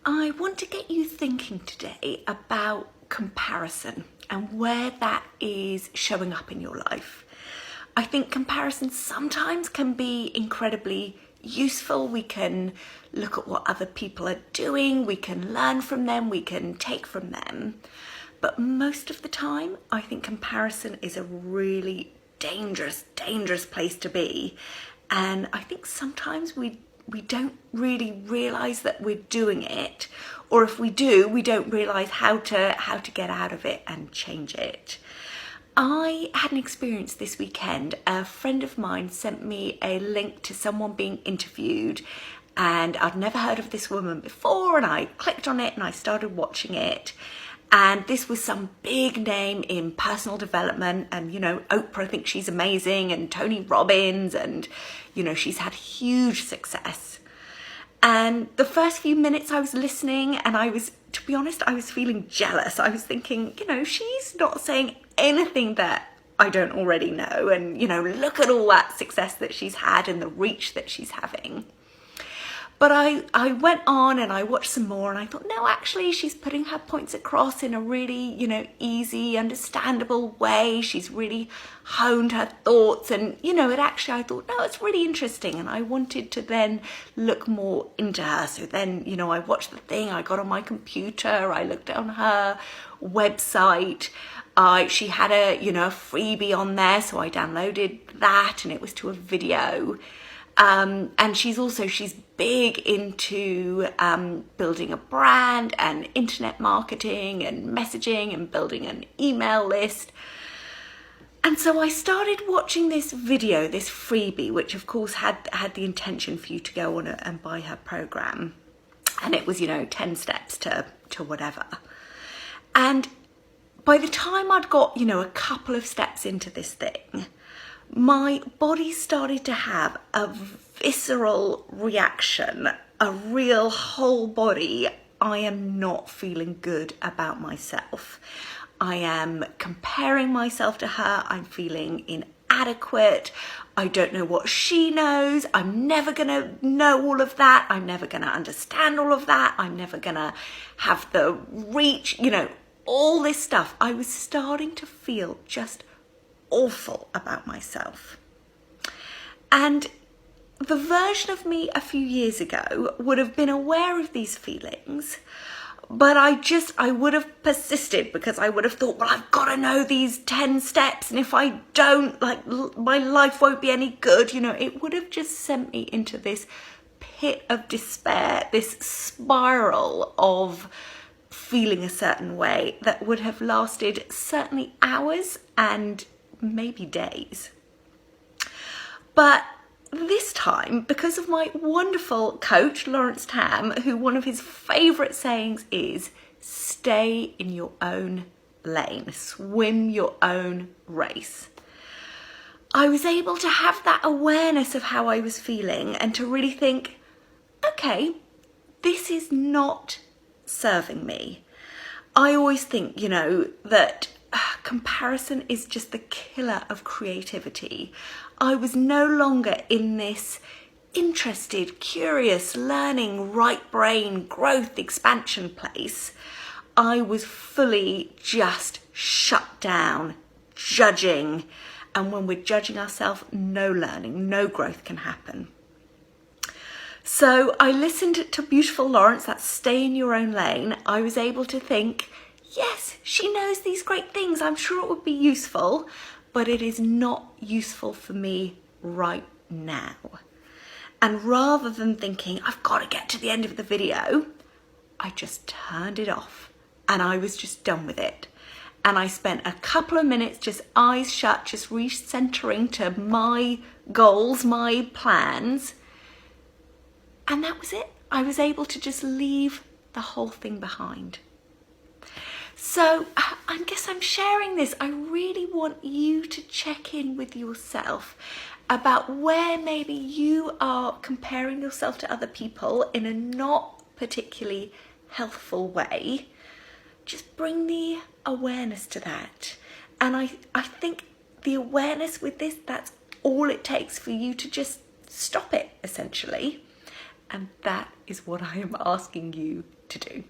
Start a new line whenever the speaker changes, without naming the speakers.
I want to get you thinking today about comparison and where that is showing up in your life. I think comparison sometimes can be incredibly useful. We can look at what other people are doing, we can learn from them, we can take from them. But most of the time, I think comparison is a really dangerous place to be. And I think sometimes we don't really realise that we're doing it, or if we do, we don't realise how to get out of it and change it. I had an experience this weekend. A friend of mine sent me a link to someone being interviewed, and I'd never heard of this woman before, and I clicked on it and I started watching it. And this was some big name in personal development, and Oprah thinks she's amazing, and Tony Robbins, and she's had huge success. And the first few minutes I was listening, and to be honest, I was feeling jealous. I was thinking, she's not saying anything that I don't already know, and look at all that success that she's had and the reach that she's having. But I went on and I watched some more, and I thought, no, actually, she's putting her points across in a really, easy, understandable way. She's really honed her thoughts, and, I thought, no, it's really interesting. And I wanted to then look more into her. So then, I watched the thing, I got on my computer, I looked on her website. She had a freebie on there, so I downloaded that, and it was to a video. And she's big into building a brand and internet marketing and messaging and building an email list. And so I started watching this video, this freebie, which of course had the intention for you to go on and buy her program. And it was, 10 steps to whatever. And by the time I'd got, a couple of steps into this thing, my body started to have a visceral reaction, a real whole body. I am not feeling good about myself. I am comparing myself to her. I'm feeling inadequate. I don't know what she knows. I'm never going to know all of that. I'm never going to understand all of that. I'm never going to have the reach, all this stuff. I was starting to feel just awful about myself. And the version of me a few years ago would have been aware of these feelings, but I would have persisted, because I would have thought, well, I've got to know these 10 steps, and if I don't, my life won't be any good. It would have just sent me into this pit of despair, this spiral of feeling a certain way that would have lasted certainly hours and maybe days. But this time, because of my wonderful coach, Lawrence Tam, who one of his favourite sayings is, stay in your own lane, swim your own race. I was able to have that awareness of how I was feeling and to really think, okay, this is not serving me. I always think, that comparison is just the killer of creativity. I was no longer in this interested, curious, learning, right brain, growth, expansion place. I was fully just shut down, judging. And when we're judging ourselves, no learning, no growth can happen. So I listened to beautiful Lawrence, that stay in your own lane. I was able to think, yes, she knows these great things. I'm sure it would be useful, but it is not useful for me right now. And rather than thinking, I've got to get to the end of the video, I just turned it off and I was just done with it. And I spent a couple of minutes just eyes shut, just recentering to my goals, my plans. And that was it. I was able to just leave the whole thing behind. So I guess I'm sharing this. I really want you to check in with yourself about where maybe you are comparing yourself to other people in a not particularly healthful way. Just bring the awareness to that. And I think the awareness with this, that's all it takes for you to just stop it, essentially. And that is what I am asking you to do.